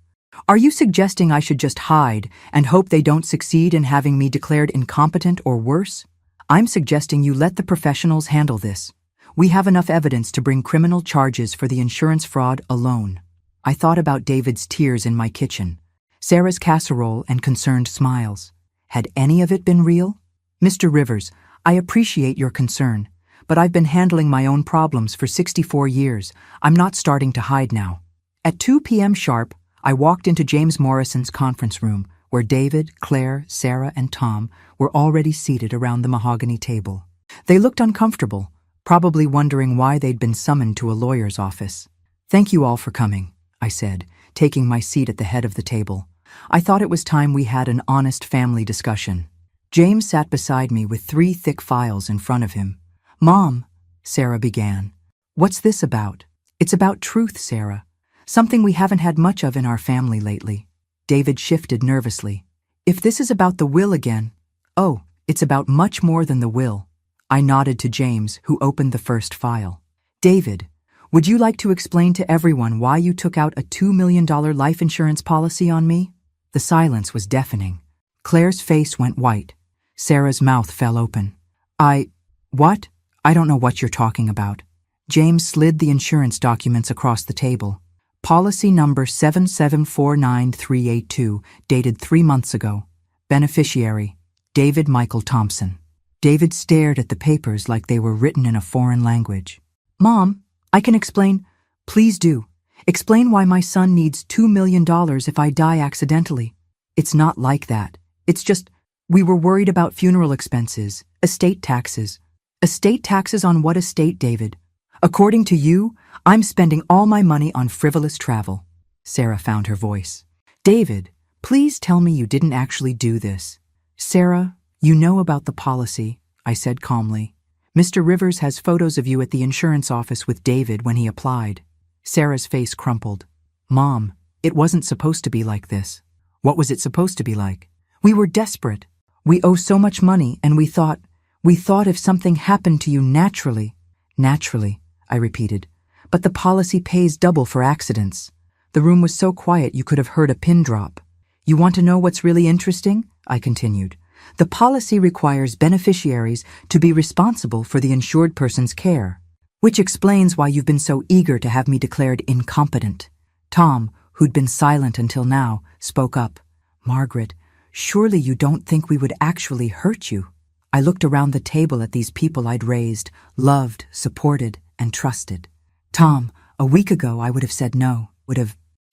Are you suggesting I should just hide and hope they don't succeed in having me declared incompetent or worse? I'm suggesting you let the professionals handle this. We have enough evidence to bring criminal charges for the insurance fraud alone. I thought about David's tears in my kitchen, Sarah's casserole and concerned smiles. Had any of it been real? Mr. Rivers, I appreciate your concern, but I've been handling my own problems for 64 years. I'm not starting to hide now. At 2 p.m. sharp, I walked into James Morrison's conference room, where David, Claire, Sarah, and Tom were already seated around the mahogany table. They looked uncomfortable, probably wondering why they'd been summoned to a lawyer's office. Thank you all for coming, I said, taking my seat at the head of the table. I thought it was time we had an honest family discussion. James sat beside me with 3 thick files in front of him. Mom, Sarah began. What's this about? It's about truth, Sarah. Something we haven't had much of in our family lately. David shifted nervously. If this is about the will again, oh, it's about much more than the will. I nodded to James, who opened the first file. David, would you like to explain to everyone why you took out a $2 million life insurance policy on me? The silence was deafening. Claire's face went white. Sarah's mouth fell open. What? I don't know what you're talking about. James slid the insurance documents across the table. Policy number 7749382, dated 3 months ago. Beneficiary, David Michael Thompson. David stared at the papers like they were written in a foreign language. Mom, I can explain. Please do. Explain why my son needs $2 million if I die accidentally. It's not like that. It's just, we were worried about funeral expenses, estate taxes. Estate taxes on what estate, David? According to you, I'm spending all my money on frivolous travel. Sarah found her voice. David, please tell me you didn't actually do this. Sarah, you know about the policy, I said calmly. Mr. Rivers has photos of you at the insurance office with David when he applied. Sarah's face crumpled. Mom, it wasn't supposed to be like this. What was it supposed to be like? We were desperate. We owe so much money, and we thought if something happened to you naturally, I repeated. But the policy pays double for accidents. The room was so quiet you could have heard a pin drop. You want to know what's really interesting? I continued. The policy requires beneficiaries to be responsible for the insured person's care, which explains why you've been so eager to have me declared incompetent. Tom, who'd been silent until now, spoke up. Margaret, surely you don't think we would actually hurt you? I looked around the table at these people I'd raised, loved, supported, and trusted. Tom, a week ago I would have said no,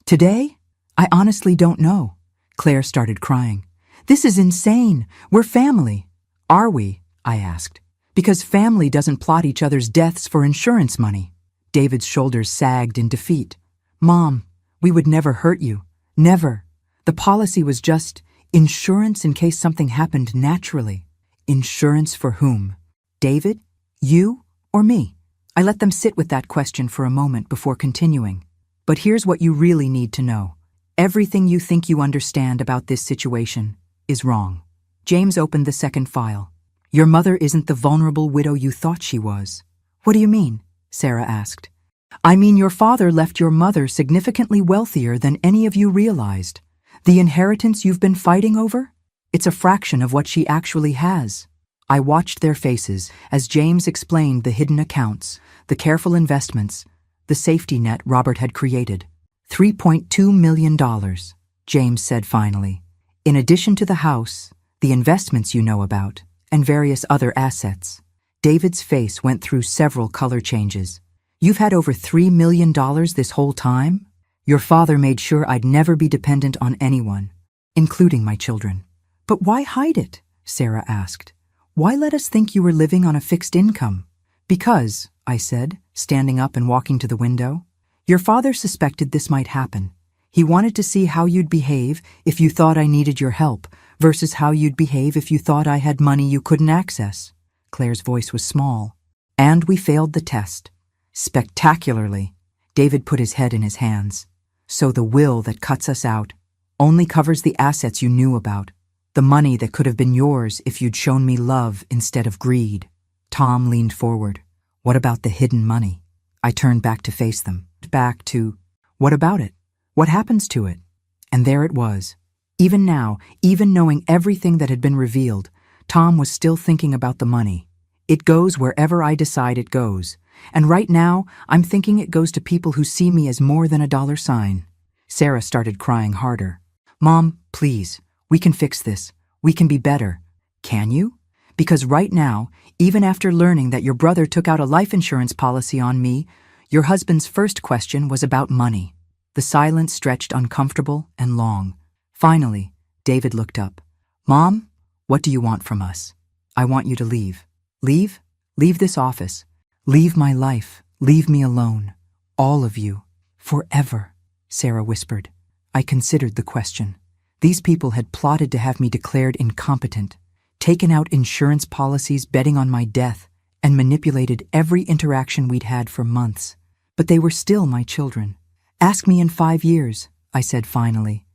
Today? I honestly don't know. Claire started crying. This is insane. We're family. Are we? I asked. Because family doesn't plot each other's deaths for insurance money. David's shoulders sagged in defeat. Mom, we would never hurt you. Never. The policy was just insurance in case something happened naturally. Insurance for whom? David? You? Or me? I let them sit with that question for a moment before continuing. But here's what you really need to know. Everything you think you understand about this situation is wrong. James opened the second file. Your mother isn't the vulnerable widow you thought she was. What do you mean? Sarah asked. I mean, your father left your mother significantly wealthier than any of you realized. The inheritance you've been fighting over? It's a fraction of what she actually has. I watched their faces as James explained the hidden accounts, the careful investments, the safety net Robert had created. $3.2 million, James said finally. In addition to the house, the investments you know about, and various other assets. David's face went through several color changes. You've had over $3 million this whole time? Your father made sure I'd never be dependent on anyone, including my children. But why hide it? Sarah asked. Why let us think you were living on a fixed income? Because, I said, standing up and walking to the window, your father suspected this might happen. He wanted to see how you'd behave if you thought I needed your help versus how you'd behave if you thought I had money you couldn't access. Claire's voice was small. And we failed the test. Spectacularly. David put his head in his hands. So the will that cuts us out only covers the assets you knew about, the money that could have been yours if you'd shown me love instead of greed. Tom leaned forward. What about the hidden money? I turned back to face them. Back to, what about it? What happens to it? And there it was. Even now, even knowing everything that had been revealed, Tom was still thinking about the money. It goes wherever I decide it goes. And right now, I'm thinking it goes to people who see me as more than a dollar sign. Sarah started crying harder. Mom, please, we can fix this. We can be better. Can you? Because right now, even after learning that your brother took out a life insurance policy on me, your husband's first question was about money. The silence stretched uncomfortable and long. Finally, David looked up. Mom, what do you want from us? I want you to leave. Leave? Leave this office. Leave my life. Leave me alone. All of you. Forever, Sarah whispered. I considered the question. These people had plotted to have me declared incompetent, taken out insurance policies betting on my death, and manipulated every interaction we'd had for months. But they were still my children. Ask me in 5 years, I said finally.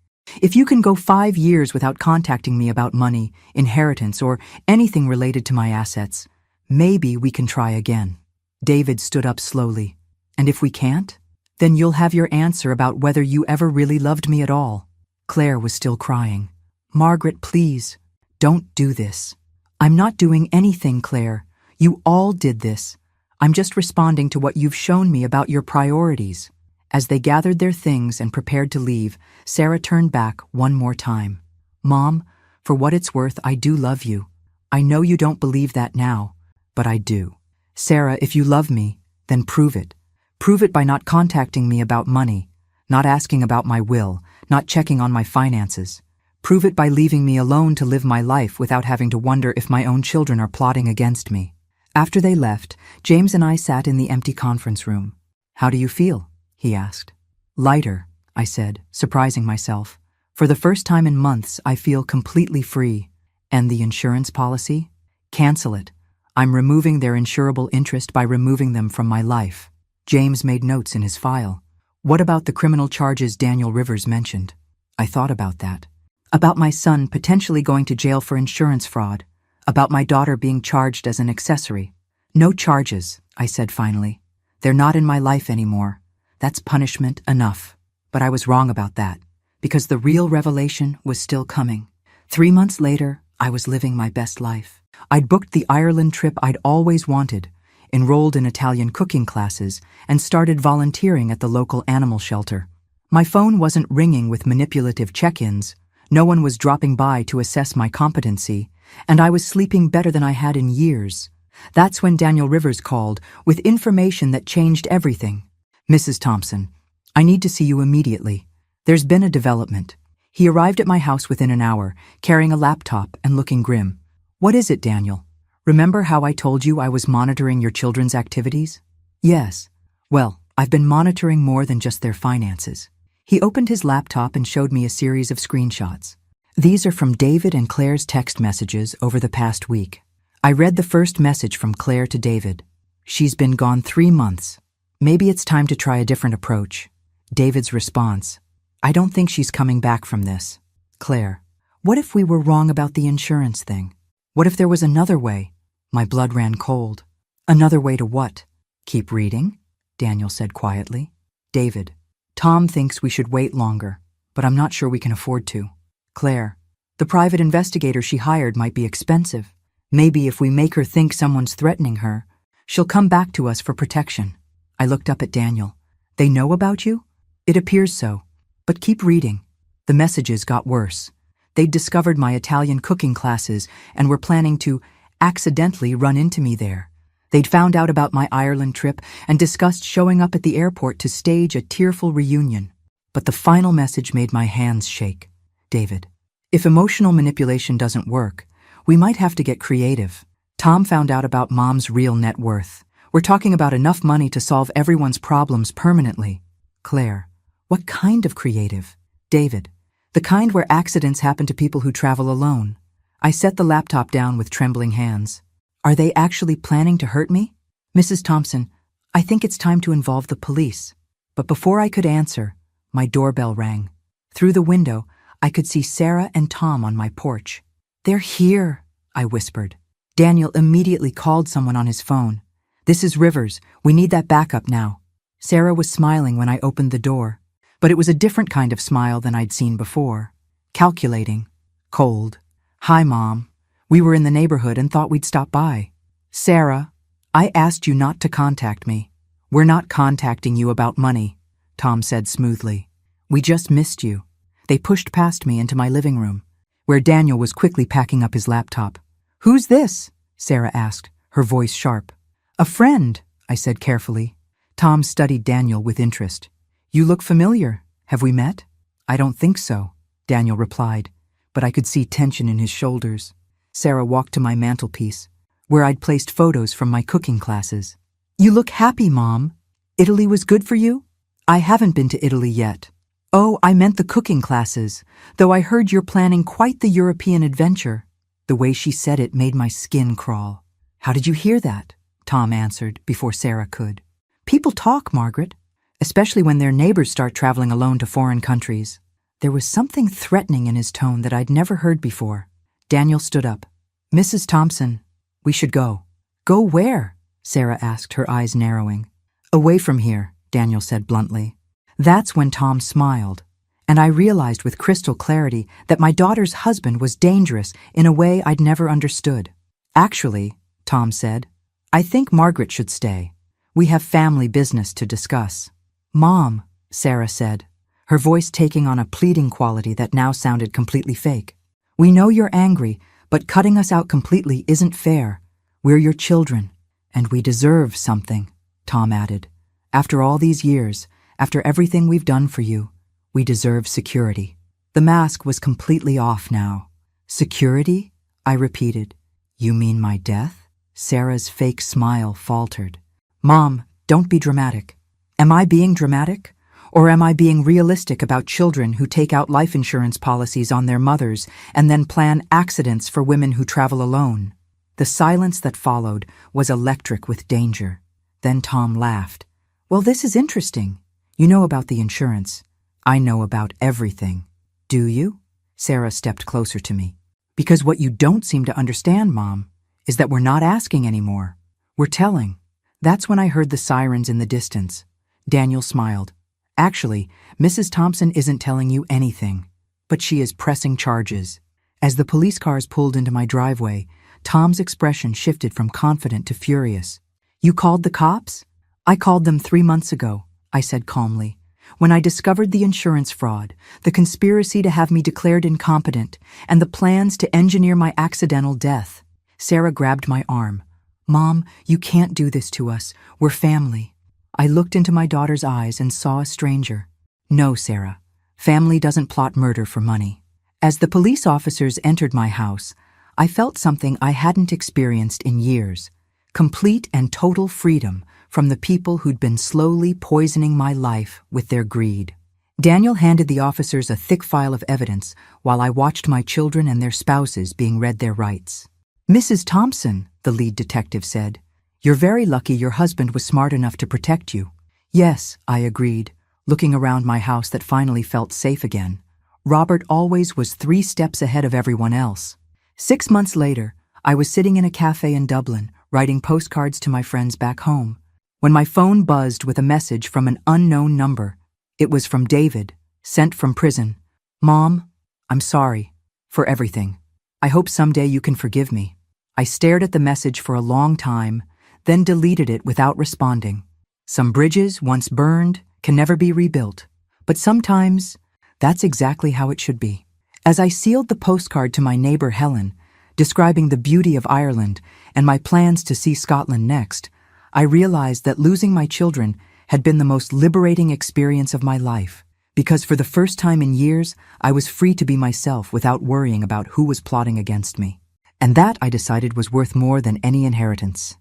If you can go 5 years without contacting me about money, inheritance, or anything related to my assets, maybe we can try again. David stood up slowly. And if we can't? Then you'll have your answer about whether you ever really loved me at all. Claire was still crying. Margaret, please, don't do this. I'm not doing anything, Claire. You all did this. I'm just responding to what you've shown me about your priorities. As they gathered their things and prepared to leave, Sarah turned back one more time. Mom, for what it's worth, I do love you. I know you don't believe that now, but I do. Sarah, if you love me, then prove it. Prove it by not contacting me about money, not asking about my will, not checking on my finances. Prove it by leaving me alone to live my life without having to wonder if my own children are plotting against me. After they left, James and I sat in the empty conference room. How do you feel? He asked. Lighter, I said, surprising myself. For the first time in months, I feel completely free. And the insurance policy? Cancel it. I'm removing their insurable interest by removing them from my life. James made notes in his file. What about the criminal charges Daniel Rivers mentioned? I thought about that. About my son potentially going to jail for insurance fraud. About my daughter being charged as an accessory. No charges, I said finally. They're not in my life anymore. That's punishment enough. But I was wrong about that, because the real revelation was still coming. 3 months later, I was living my best life. I'd booked the Ireland trip I'd always wanted, enrolled in Italian cooking classes, and started volunteering at the local animal shelter. My phone wasn't ringing with manipulative check-ins, no one was dropping by to assess my competency, and I was sleeping better than I had in years. That's when Daniel Rivers called, with information that changed everything. Mrs. Thompson, I need to see you immediately. There's been a development. He arrived at my house within an hour, carrying a laptop and looking grim. What is it, Daniel? Remember how I told you I was monitoring your children's activities? Yes. Well, I've been monitoring more than just their finances. He opened his laptop and showed me a series of screenshots. These are from David and Claire's text messages over the past week. I read the first message from Claire to David. She's been gone 3 months. Maybe it's time to try a different approach. David's response. I don't think she's coming back from this. Claire. What if we were wrong about the insurance thing? What if there was another way? My blood ran cold. Another way to what? Keep reading, Daniel said quietly. David, Tom thinks we should wait longer, but I'm not sure we can afford to. Claire, the private investigator she hired might be expensive. Maybe if we make her think someone's threatening her, she'll come back to us for protection. I looked up at Daniel. They know about you? It appears so. But keep reading. The messages got worse. They'd discovered my Italian cooking classes and were planning to accidentally run into me there. They'd found out about my Ireland trip and discussed showing up at the airport to stage a tearful reunion. But the final message made my hands shake. David, if emotional manipulation doesn't work, we might have to get creative. Tom found out about Mom's real net worth. We're talking about enough money to solve everyone's problems permanently. Claire, what kind of creative? David, the kind where accidents happen to people who travel alone. I set the laptop down with trembling hands. Are they actually planning to hurt me? Mrs. Thompson, I think it's time to involve the police. But before I could answer, my doorbell rang. Through the window, I could see Sarah and Tom on my porch. They're here, I whispered. Daniel immediately called someone on his phone. This is Rivers. We need that backup now. Sarah was smiling when I opened the door, but it was a different kind of smile than I'd seen before. Calculating. Cold. Hi, Mom. We were in the neighborhood and thought we'd stop by. Sarah, I asked you not to contact me. We're not contacting you about money, Tom said smoothly. We just missed you. They pushed past me into my living room, where Daniel was quickly packing up his laptop. Who's this? Sarah asked, her voice sharp. A friend, I said carefully. Tom studied Daniel with interest. You look familiar. Have we met? I don't think so, Daniel replied, but I could see tension in his shoulders. Sarah walked to my mantelpiece, where I'd placed photos from my cooking classes. You look happy, Mom. Italy was good for you? I haven't been to Italy yet. Oh, I meant the cooking classes, though I heard you're planning quite the European adventure. The way she said it made my skin crawl. How did you hear that? Tom answered before Sarah could. People talk, Margaret, especially when their neighbors start traveling alone to foreign countries. There was something threatening in his tone that I'd never heard before. Daniel stood up. Mrs. Thompson, we should go. Go where? Sarah asked, her eyes narrowing. Away from here, Daniel said bluntly. That's when Tom smiled, and I realized with crystal clarity that my daughter's husband was dangerous in a way I'd never understood. Actually, Tom said, I think Margaret should stay. We have family business to discuss. Mom, Sarah said, her voice taking on a pleading quality that now sounded completely fake. We know you're angry, but cutting us out completely isn't fair. We're your children, and we deserve something, Tom added. After all these years, after everything we've done for you, we deserve security. The mask was completely off now. Security? I repeated. You mean my death? Sarah's fake smile faltered. Mom, don't be dramatic. Am I being dramatic? Or am I being realistic about children who take out life insurance policies on their mothers and then plan accidents for women who travel alone? The silence that followed was electric with danger. Then Tom laughed. Well, this is interesting. You know about the insurance. I know about everything. Do you? Sarah stepped closer to me. Because what you don't seem to understand, Mom, is that we're not asking anymore. We're telling. That's when I heard the sirens in the distance. Daniel smiled. Actually, Mrs. Thompson isn't telling you anything, but she is pressing charges. As the police cars pulled into my driveway, Tom's expression shifted from confident to furious. You called the cops? I called them 3 months ago, I said calmly. When I discovered the insurance fraud, the conspiracy to have me declared incompetent, and the plans to engineer my accidental death. Sarah grabbed my arm. Mom, you can't do this to us. We're family. I looked into my daughter's eyes and saw a stranger. No, Sarah. Family doesn't plot murder for money. As the police officers entered my house, I felt something I hadn't experienced in years. Complete and total freedom from the people who'd been slowly poisoning my life with their greed. Daniel handed the officers a thick file of evidence while I watched my children and their spouses being read their rights. Mrs. Thompson, the lead detective said, you're very lucky your husband was smart enough to protect you. Yes, I agreed, looking around my house that finally felt safe again. Robert always was 3 steps ahead of everyone else. 6 months later, I was sitting in a cafe in Dublin, writing postcards to my friends back home, when my phone buzzed with a message from an unknown number. It was from David, sent from prison. "Mom, I'm sorry for everything. I hope someday you can forgive me." I stared at the message for a long time, then deleted it without responding. Some bridges, once burned, can never be rebuilt. But sometimes, that's exactly how it should be. As I sealed the postcard to my neighbor Helen, describing the beauty of Ireland and my plans to see Scotland next, I realized that losing my children had been the most liberating experience of my life, because for the first time in years, I was free to be myself without worrying about who was plotting against me. And that, I decided, was worth more than any inheritance.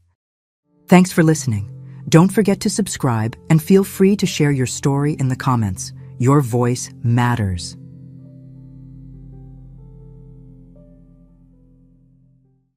Thanks for listening. Don't forget to subscribe and feel free to share your story in the comments. Your voice matters.